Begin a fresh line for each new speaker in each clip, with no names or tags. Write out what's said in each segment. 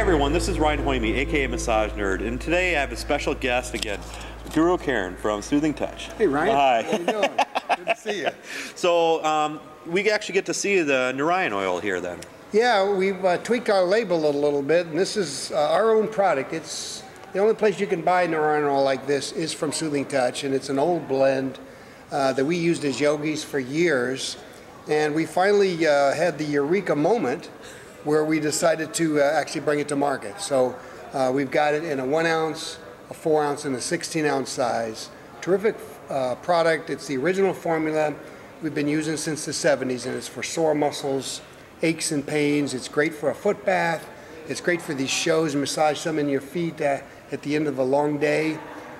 everyone, this is Ryan Hoyme, aka Massage Nerd, and today I have a special guest again, Gurukirn from Soothing Touch.
Hey Ryan,
hi.
How you doing? Good to see you.
So we actually get to see the Narayan oil here then.
Yeah, we've tweaked our label a little bit, and this is our own product. It's the only place you can buy Narayan oil like this is from Soothing Touch, and it's an old blend that we used as yogis for years, and we finally had the eureka moment where we decided to actually bring it to market. So we've got it in a 1 ounce, a 4 ounce, and a 16 ounce size. Terrific product. It's the original formula we've been using since the 70s, and it's for sore muscles, aches and pains. It's great for a foot bath. It's great for these shows, massage some in your feet at the end of a long day.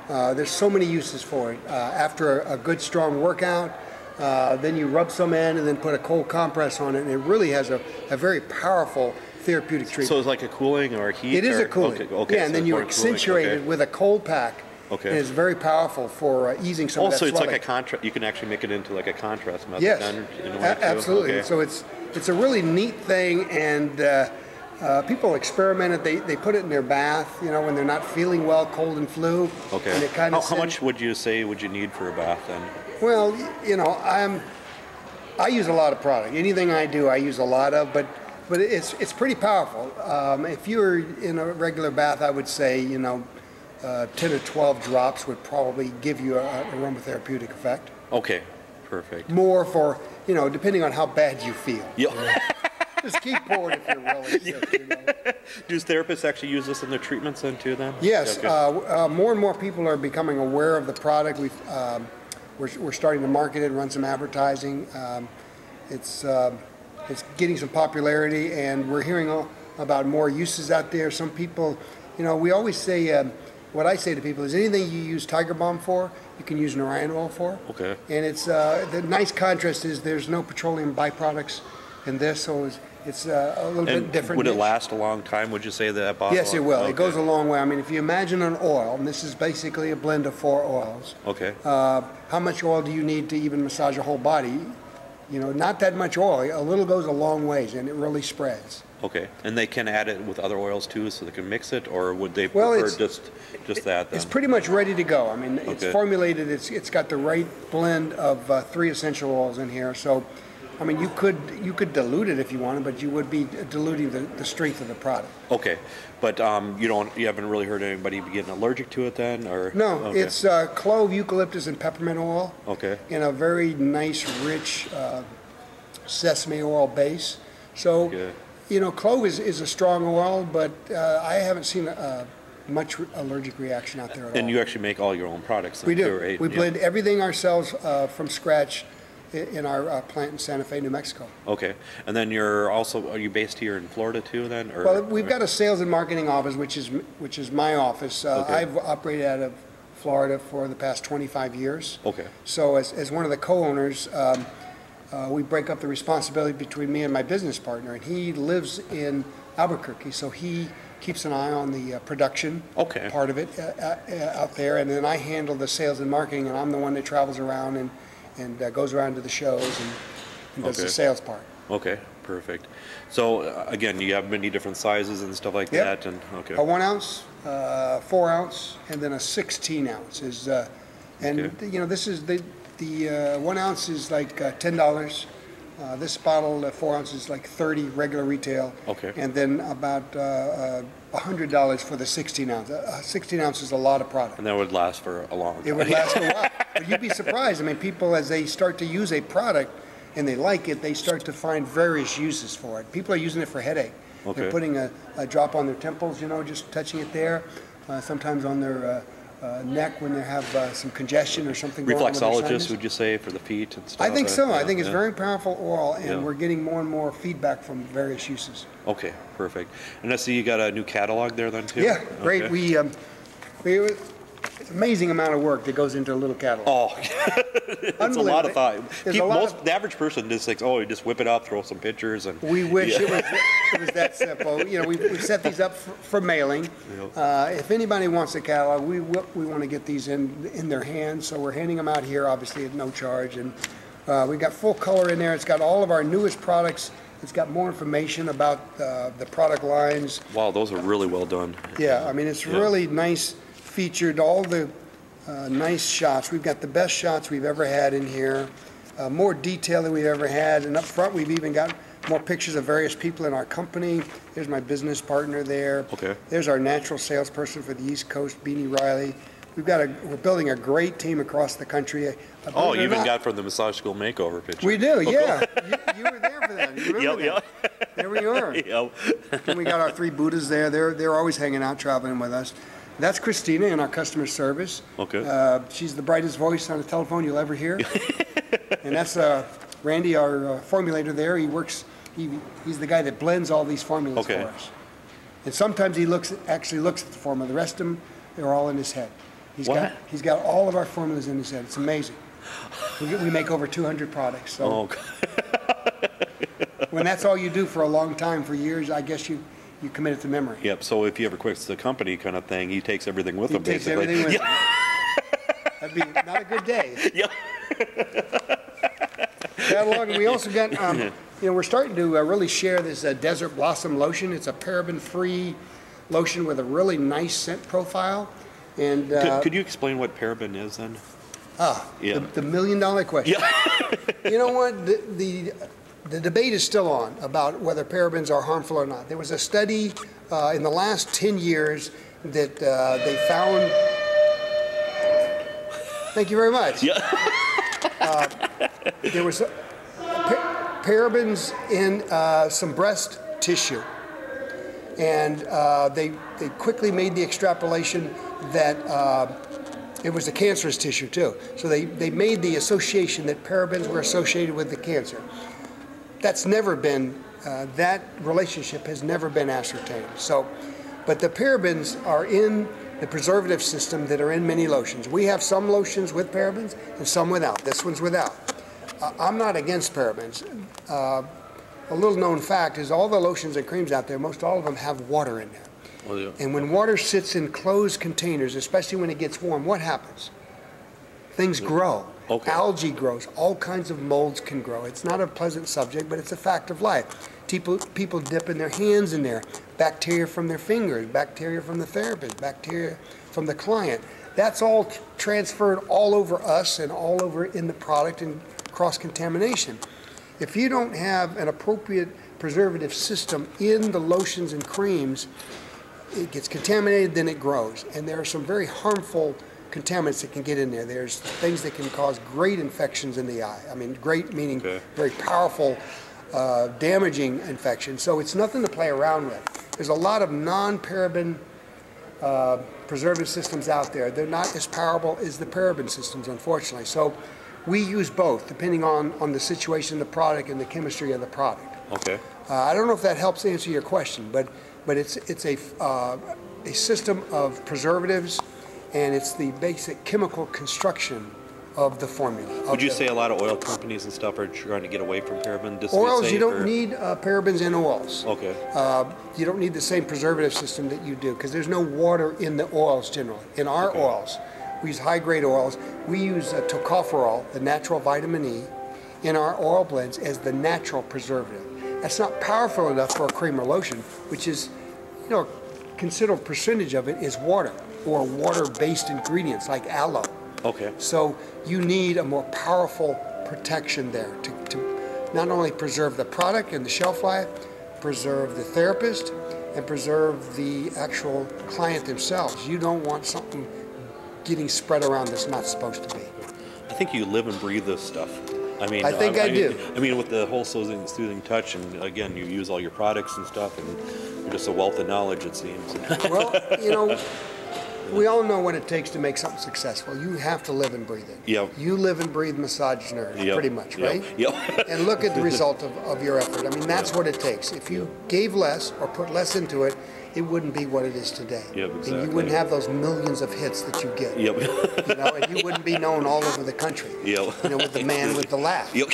There's so many uses for it. After a good strong workout, then you rub some in and then put a cold compress on it, and it really has a very powerful therapeutic treatment.
So it's like a cooling or a heat?
It is a cooling.
Okay,
yeah, and
so
then you accentuate it with a cold pack.
Okay.
And it's very powerful for easing some of that swelling.
Also, it's like a contrast. You can actually make it into like a contrast method.
Yes,
then, in a way
absolutely.
Okay.
So it's a really neat thing, and people experiment it. They put it in their bath, you know, when they're not feeling well, cold and flu.
Okay.
And it kind of
how much would you say would you need for a bath then?
Well, you know, I use a lot of product. Anything I do, I use a lot of, but it's pretty powerful. If you're in a regular bath, I would say, you know, 10 or 12 drops would probably give you an aromatherapeutic effect.
Okay, perfect.
More for, you know, depending on how bad you feel.
Yeah.
You know? Just keep pouring if you're really sick, you know.
Do therapists actually use this in their treatments then too then?
Yes,
Okay.
more and more people are becoming aware of the product. We're starting to market it, run some advertising. It's getting some popularity, and we're hearing about more uses out there. Some people, you know, we always say, what I say to people is anything you use Tiger Balm for, you can use Narayan oil for.
Okay.
And it's the nice contrast is there's no petroleum byproducts in this, so it's a little bit different.
Would it last a long time, would you say, that bottle?
Yes, it will.
Okay.
It goes a long way. I mean, if you imagine an oil, and this is basically a blend of 4 oils.
Okay.
How much oil do you need to even massage a whole body? You know, not that much oil. A little goes a long ways, and it really spreads.
Okay. And they can add it with other oils too, so they can mix it, or would they prefer just that then?
It's pretty much ready to go. I mean, it's
Okay.
formulated. It's got the right blend of 3 essential oils in here. So, I mean, you could dilute it if you wanted, but you would be diluting the strength of the product.
Okay, but you haven't really heard anybody be getting allergic to it then, or?
No,
Okay.
it's clove, eucalyptus, and peppermint oil.
Okay.
In a very nice, rich sesame oil base. So,
Okay.
you know, clove is a strong oil, but I haven't seen much allergic reaction out there at all.
And you actually make all your own products then
We do.
too, right?
We
Yeah.
blend everything ourselves from scratch in our plant in Santa Fe, New Mexico.
Okay, and then are you based here in Florida too then? Or?
Well, we've got a sales and marketing office, which is my office.
Okay.
I've operated out of Florida for the past 25 years.
Okay.
So as one of the co-owners, we break up the responsibility between me and my business partner, and he lives in Albuquerque, so he keeps an eye on the production part of it out there, and then I handle the sales and marketing, and I'm the one that travels around and goes around to the shows and does the sales part.
Okay, perfect. So again, you have many different sizes and stuff like
Yep.
that, and okay.
A 1 ounce, 4 ounce, and then a 16 ounce is, and you know, this is the 1 ounce is like $10. This bottle, 4 ounces, is like $30 regular retail.
Okay.
And then about $100 for the 16 ounce. 16 ounce is a lot of product.
And that would last for a long time.
It would last a while. But you'd be surprised. I mean, people, as they start to use a product and they like it, they start to find various uses for it. People are using it for headache.
Okay.
They're putting a drop on their temples, you know, just touching it there. Sometimes on their neck when they have some congestion or something going on with their
Reflexologist,
sinus.
would you say, for the feet and stuff?
I think so.
Yeah,
I think it's
yeah.
very powerful oil, and
Yeah.
we're getting more and more feedback from various uses.
Okay, perfect. And I see you got a new catalog there then too?
Yeah, great.
Okay.
It's an amazing amount of work that goes into a little catalog.
Oh, it's a lot of thought. The average person just thinks, oh, you just whip it out, throw some pictures, and
We wish it was that simple. You know, we set these up for mailing. If anybody wants a catalog, we want to get these in their hands, so we're handing them out here, obviously at no charge. And we've got full color in there. It's got all of our newest products It's got more information about the product lines.
Wow, those are really well done.
Yeah, I mean, it's really nice, featured all the nice shots. We've got the best shots we've ever had in here, more detail than we've ever had. And up front, we've even got more pictures of various people in our company. There's my business partner there.
Okay.
There's our natural salesperson for the East Coast, Beanie Riley. We're building a great team across the country.
Oh, you even got from the massage school makeover picture.
We do, yeah. You were there for that. You remember that? There we are. And we got our 3 Buddhas there. They're always hanging out, traveling with us. That's Christina in our customer service.
Okay.
She's the brightest voice on the telephone you'll ever hear. And that's Randy, our formulator there. He works. He's the guy that blends all these formulas for us. And sometimes he actually looks at the formula. The rest of them, they're all in his head. He's got all of our formulas in his head. It's amazing. We make over 200 products. So when that's all you do for a long time, for years, I guess you commit it to memory.
Yep. So if he ever quits the company kind of thing, he takes everything with him.
He takes everything with him. That'd be not a good day.
Yep.
Catalog. We also got, we're starting to really share this Desert Blossom lotion. It's a paraben-free lotion with a really nice scent profile. And
could you explain what paraben is then?
The million-dollar question. Yeah. You know what? The debate is still on about whether parabens are harmful or not. There was a study in the last 10 years that they found. Thank you very much. Yeah. There was parabens in some breast tissue, and they quickly made the extrapolation that it was a cancerous tissue too. So they made the association that parabens were associated with the cancer. That's never been, that relationship has never been ascertained. So, but the parabens are in the preservative system that are in many lotions. We have some lotions with parabens and some without. This one's without. I'm not against parabens. A little known fact is all the lotions and creams out there, most all of them have water in there. Oh, yeah. And when water sits in closed containers, especially when it gets warm, what happens? Things grow. Okay. Algae grows. All kinds of molds can grow. It's not a pleasant subject, but it's a fact of life. People dipping their hands in there. Bacteria from their fingers, bacteria from the therapist, bacteria from the client. That's all transferred all over us and all over in the product and cross-contamination. If you don't have an appropriate preservative system in the lotions and creams, it gets contaminated, then it grows. And there are some very harmful contaminants that can get in there. There's things that can cause great infections in the eye. I mean, great meaning very powerful, damaging infections. So it's nothing to play around with. There's a lot of non-paraben preservative systems out there. They're not as powerful as the paraben systems, unfortunately. So we use both, depending on the situation of the product and the chemistry of the product. Okay. I don't know if that helps answer your question, but it's a system of preservatives, and it's the basic chemical construction of the formula.
Would you say a lot of oil companies and stuff are trying to get away from paraben?
Oils, you don't need parabens in oils.
Okay.
You don't need the same preservative system that you do, because there's no water in the oils generally. In our oils, we use high-grade oils. We use tocopherol, the natural vitamin E, in our oil blends as the natural preservative. That's not powerful enough for a cream or lotion, which is, a considerable percentage of it is water or water-based ingredients like aloe. Okay. So you need a more powerful protection there to not only preserve the product and the shelf life, preserve the therapist, and preserve the actual client themselves. You don't want something getting spread around that's not supposed to be.
I think you live and breathe this stuff. I mean,
I think I do.
I mean, with the whole soothing touch, and again, you use all your products and stuff, and you're just a wealth of knowledge, it seems.
Well, we all know what it takes to make something successful. You have to live and breathe it. Yep. You live and breathe massage nerds, pretty much, right? Yep. And look at the result of your effort. I mean, that's what it takes. If you gave less or put less into it, it wouldn't be what it is today. Yep, exactly. And you wouldn't have those millions of hits that you get. Yep. And you wouldn't be known all over the country. Yep. With the man with the laugh. Yep.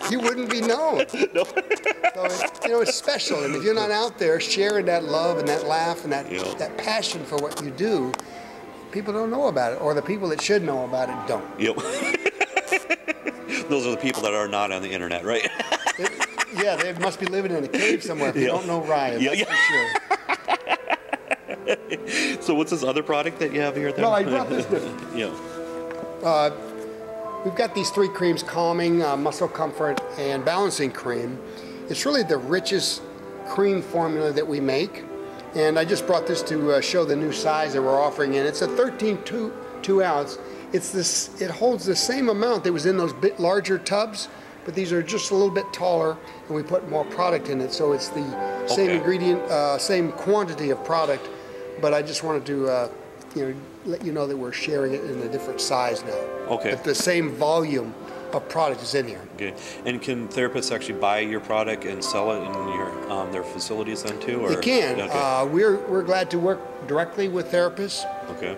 You wouldn't be known. No. So it's special, and if you're not out there sharing that love and that laugh and that passion for what you do, people don't know about it, or the people that should know about it don't.
Yep. Those are the people that are not on the internet, right?
Yeah, they must be living in a cave somewhere if you don't know Ryan, that's for sure.
So what's this other product that you have here then?
No, I brought this different. We've got these 3 creams: calming, muscle comfort, and balancing cream. It's really the richest cream formula that we make. And I just brought this to show the new size that we're offering in. It's a 13.2 ounce. It holds the same amount that was in those bit larger tubs, but these are just a little bit taller, and we put more product in it. So it's the same ingredient, same quantity of product, but I just wanted to let you know that we're sharing it in a different size now.
Okay.
But the same volume of product is in here.
Okay. And can therapists actually buy your product and sell it in your their facilities then too? Or?
They can.
Okay.
We're glad to work directly with therapists.
Okay.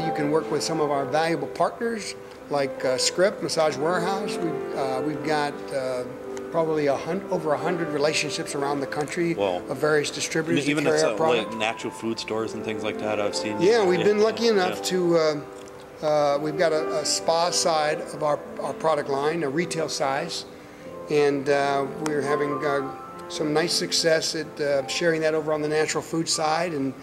You can work with some of our valuable partners like Script, Massage Warehouse. We've got probably over 100 relationships around the country of various distributors
even
that carry our product.
like natural food stores and things like that I've seen.
Yeah, we've been lucky enough to. We've got a spa side of our product line, a retail size, and we're having some nice success at sharing that over on the natural food side, and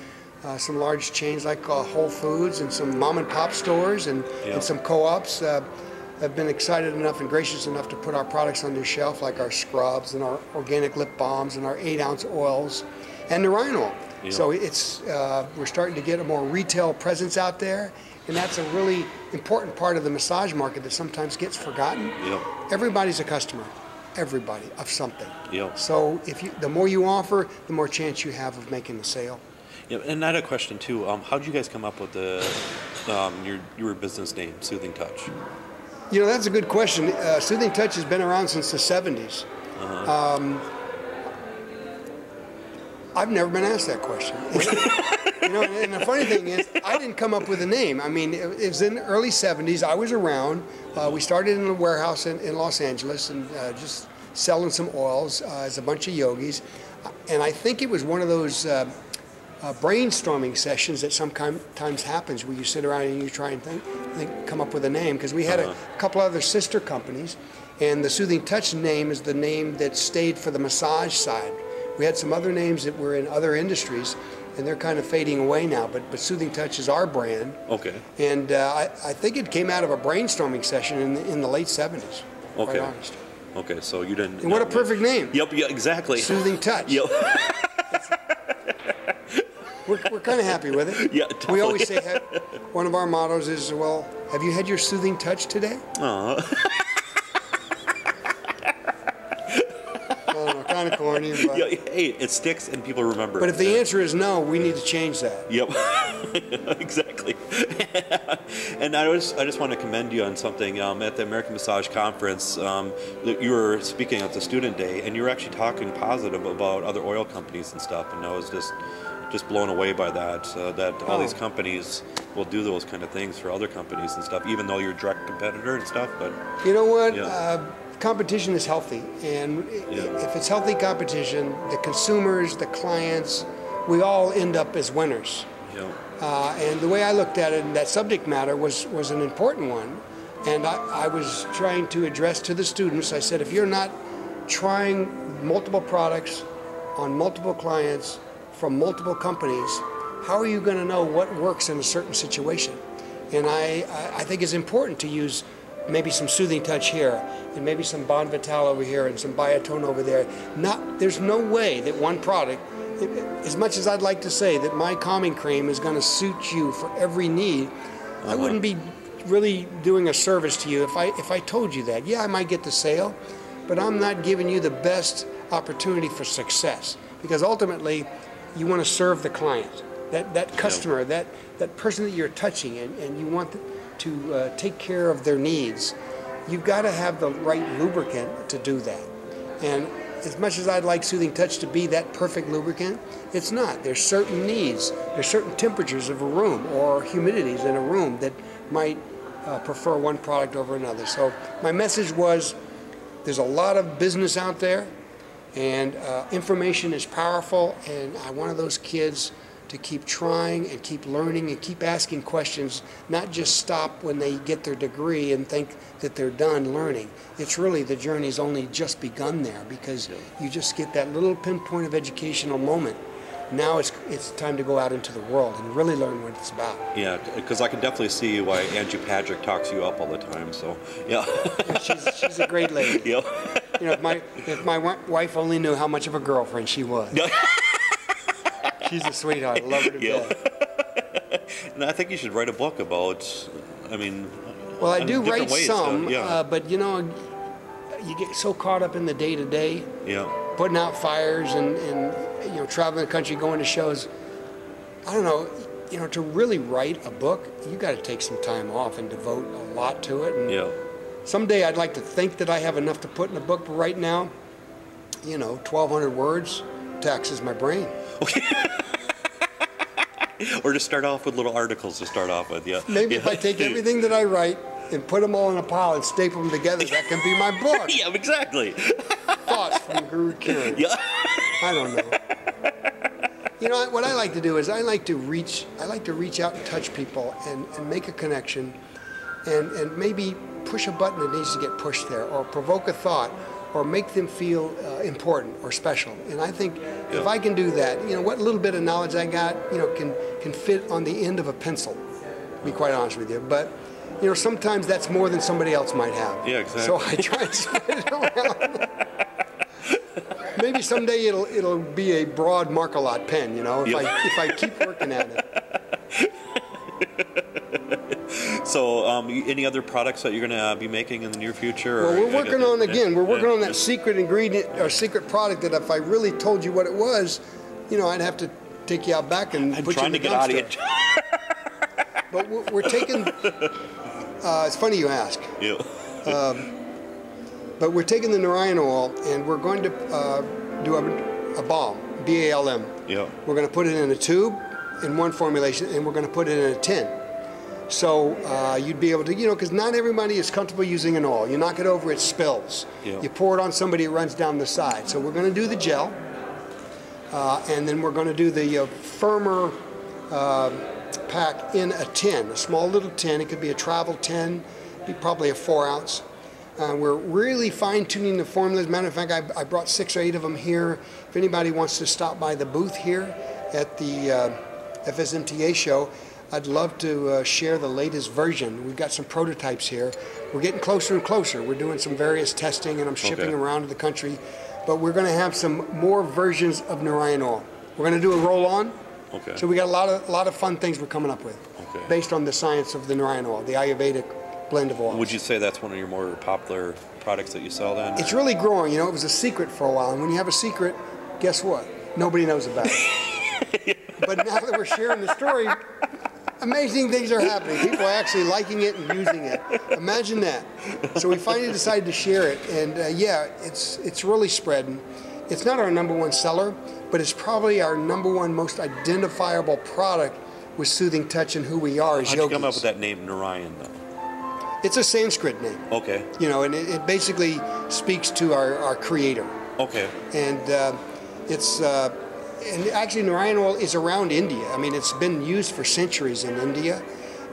some large chains like Whole Foods and some mom and pop stores and some co-ops have been excited enough and gracious enough to put our products on their shelf, like our scrubs and our organic lip balms and our 8-ounce oils and the Rhine oil. Yeah. So it's we're starting to get a more retail presence out there. And that's a really important part of the massage market that sometimes gets forgotten.
Yep.
Everybody's a customer, everybody, of something.
Yep.
So the more you offer, the more chance you have of making the sale.
Yeah, and I had a question too. How did you guys come up with your business name, Soothing Touch?
You know, that's a good question. Soothing Touch has been around since the 70s. I've never been asked that question. You know, and the funny thing is, I didn't come up with a name. I mean, it was in the early 70s. I was around. We started in a warehouse in Los Angeles and just selling some oils as a bunch of yogis. And I think it was one of those brainstorming sessions that sometimes happens where you sit around and you try and come up with a name. Because we had a couple other sister companies, and the Soothing Touch name is the name that stayed for the massage side. We had some other names that were in other industries, and they're kind of fading away now, but Soothing Touch is our brand. Okay. And I think it came out of a brainstorming session in the late 70s,
okay.
Quite honest.
Okay, so you didn't...
And what a perfect name.
Yep, yeah, exactly.
Soothing Touch.
Yep.
We're kind of happy with it.
Yeah, definitely.
We always say, one of our mottos is, well, have you had your soothing touch today?
Aww.
Kind of corny, but...
Yeah, hey, it sticks and people remember.
But if the answer is no, we need to change that.
Yep, exactly. And I just want to commend you on something. At the American Massage Conference, you were speaking at the student day, and you were actually talking positive about other oil companies and stuff. And I was just blown away by that. That all these companies will do those kind of things for other companies and stuff, even though you're a direct competitor and stuff. But
you know what? Yeah. Competition is healthy, and if it's healthy competition, the consumers, the clients, we all end up as winners. Yeah. And the way I looked at it, and that subject matter was an important one, and I was trying to address to the students, I said, if you're not trying multiple products on multiple clients from multiple companies, how are you going to know what works in a certain situation? And I think it's important to use maybe some Soothing Touch here, and maybe some Bon Vital over here, and some Biotone over there. There's no way that one product, as much as I'd like to say that my calming cream is going to suit you for every need, I wouldn't be really doing a service to you if I told you that. Yeah, I might get the sale, but I'm not giving you the best opportunity for success, because ultimately you want to serve the client, that customer, that person that you're touching, and you want to take care of their needs. You've got to have the right lubricant to do that. And as much as I'd like Soothing Touch to be that perfect lubricant, it's not. There's certain needs, there's certain temperatures of a room or humidities in a room that might prefer one product over another. So my message was, there's a lot of business out there, and information is powerful, and I'm one of those kids to keep trying and keep learning and keep asking questions, not just stop when they get their degree and think that they're done learning. It's really, the journey's only just begun there, because you just get that little pinpoint of educational moment. Now it's time to go out into the world and really learn what it's about.
Yeah, because I can definitely see why Angie Patrick talks you up all the time. So yeah,
she's a great lady.
Yeah.
You know, if my wife only knew how much of a girlfriend she was. She's a sweetheart. I love her to death.
And I think you should write a book about, I mean,
well, I do write
ways,
some,
yeah.
but you know, you get so caught up in the day-to-day,
yeah,
putting out fires and you know, traveling the country, going to shows. I don't know, you know, to really write a book, you got to take some time off and devote a lot to it. And
yeah.
someday I'd like to think that I have enough to put in a book, but right now, you know, 1,200 words taxes my brain.
Or just start off with little articles to start off with, yeah.
Maybe if I take everything that I write and put them all in a pile and staple them together, that can be my book.
Yeah, exactly.
Thoughts from Gurukirn.
Yeah.
I don't know. You know, what I like to do is I like to reach out and touch people and make a connection and maybe push a button that needs to get pushed there, or provoke a thought, or make them feel important or special. And I think if I can do that, you know, what little bit of knowledge I got, you know, can fit on the end of a pencil, to be quite honest with you. But, you know, sometimes that's more than somebody else might have.
Yeah, exactly.
So I try and spread it around. Maybe someday it'll be a broad Marcolot pen, you know, if I keep working at it.
So, any other products that you're going to be making in the near future?
Well, we're working on that secret ingredient or secret product that if I really told you what it was, you know, I'd have to take you out back and put you in the dumpster. I'm trying to get out of it. But we're taking, it's funny you ask.
Yeah.
But we're taking the Narayan oil and we're going to do a balm, B-A-L-M.
Yeah.
We're going to put it in a tube in one formulation, and we're going to put it in a tin. So you'd be able to, you know, because not everybody is comfortable using an oil. You knock it over, it spills.
Yeah.
You pour it on somebody, it runs down the side. So we're going to do the gel, and then we're going to do the firmer pack in a tin, a small little tin. It could be a travel tin, be probably a 4 ounce. We're really fine-tuning the formulas. As a matter of fact, I brought 6 or 8 of them here. If anybody wants to stop by the booth here at the FSMTA show, I'd love to share the latest version. We've got some prototypes here. We're getting closer and closer. We're doing some various testing, and I'm shipping around to the country. But we're going to have some more versions of Narayan oil. We're going to do a roll-on.
Okay.
So we got a lot of fun things we're coming up with, based on the science of the Narayan oil, the Ayurvedic blend of oils.
Would you say that's one of your more popular products that you sell then?
It's really growing. You know, it was a secret for a while, and when you have a secret, guess what? Nobody knows about it. But now that we're sharing the story, amazing things are happening. People are actually liking it and using it. Imagine that. So we finally decided to share it, and yeah, it's really spreading. It's not our #1 seller, but it's probably our #1 most identifiable product with Soothing Touch and who we are as yogis.
How'd you come up with that name, Narayan, though?
It's a Sanskrit name.
Okay.
You know, and it basically speaks to our creator.
Okay.
And and actually Narayan oil is around India. I mean, it's been used for centuries in India,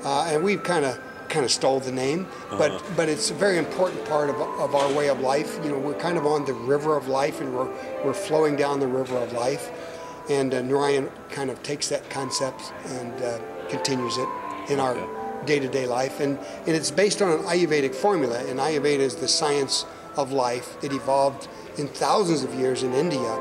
and we've kind of stole the name. But it's a very important part of our way of life. You know, we're kind of on the river of life, and we're flowing down the river of life. And Narayan kind of takes that concept and continues it in our day-to-day life, and it's based on an Ayurvedic formula, and Ayurveda is the science of life. It evolved in thousands of years in India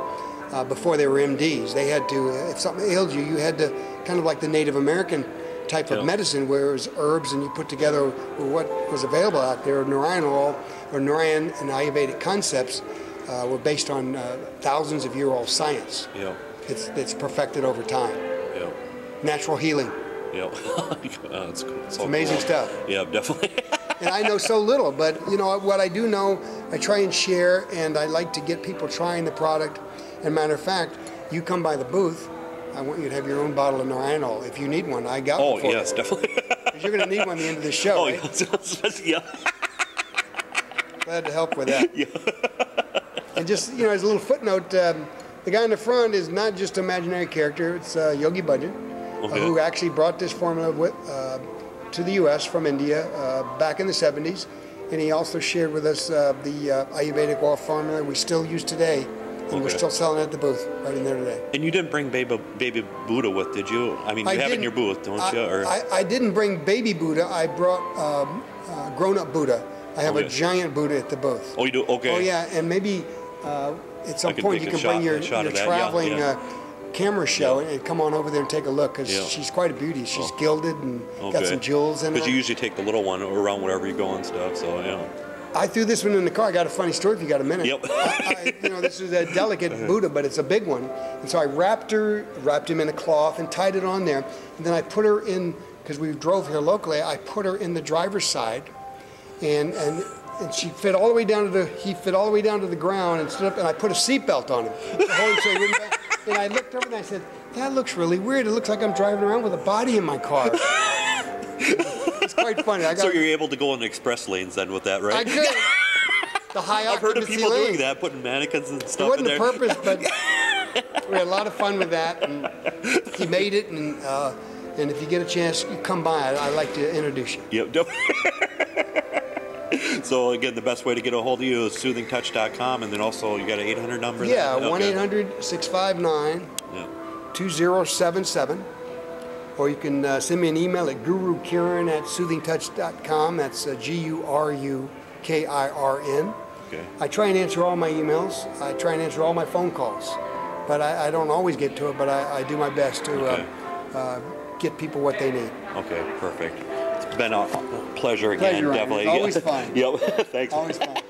before they were MDs. They had to, if something ailed you, you had to, kind of like the Native American type of medicine, where it was herbs and you put together what was available out there. Narayan oil, or Narayan and Ayurvedic concepts were based on thousands of year old science.
Yeah.
It's perfected over time.
Yeah.
Natural healing.
Yeah. That's cool.
It's amazing stuff.
Yeah, definitely.
And I know so little, but you know what I do know, I try and share, and I like to get people trying the product. And matter of fact, you come by the booth, I want you to have your own bottle of Narayan oil. If you need one, I got one for you.
Yes, definitely.
Because you're going to need one at the end of the show, right?
Yeah.
Glad to help with that.
Yeah.
And just, you know, as a little footnote, The guy in the front is not just an imaginary character. It's Yogi Bhajan, who actually brought this formula to the U.S. from India back in the 70s. And he also shared with us the Ayurvedic oil formula we still use today. And we're still selling it at the booth right in there today.
And you didn't bring baby Buddha with, did you? I mean, you have it in your booth, don't you? Or?
I didn't bring baby Buddha. I brought grown-up Buddha. I have a giant Buddha at the booth.
Oh, you do? Okay.
Oh, yeah. And maybe at some point you can bring your traveling camera show and come on over there and take a look, because she's quite a beauty. She's gilded and got some jewels in her.
Because you usually take the little one around wherever you go and stuff, so yeah.
I threw this one in the car. I got a funny story if you got a minute.
Yep.
This is a delicate Buddha, but it's a big one. And so I wrapped him in a cloth and tied it on there. And then I put her in, because we drove here locally, I put her in the driver's side, and she fit all the way down to he fit all the way down to the ground and stood up, and I put a seatbelt on him. And I looked over and I said, that looks really weird. It looks like I'm driving around with a body in my car. It's quite funny.
So you're able to go in the express lanes then with that, right?
I could. The high occupancy
I've heard of people
lanes.
doing that, putting mannequins and stuff in there.
It wasn't the purpose, but we had a lot of fun with that. And he made it, and if you get a chance, you come by. I'd like to introduce you.
Yep. So again, the best way to get a hold of you is soothingtouch.com, and then also you got an 800 number?
Yeah, 1-800-659-2077. Or you can send me an email at gurukirn@soothingtouch.com. That's Gurukirn.
Okay.
I try and answer all my emails. I try and answer all my phone calls. But I don't always get to it, but I do my best to get people what they need.
Okay, perfect. It's been a pleasure again, definitely.
Always fun.
Yep, thanks.
Always fun.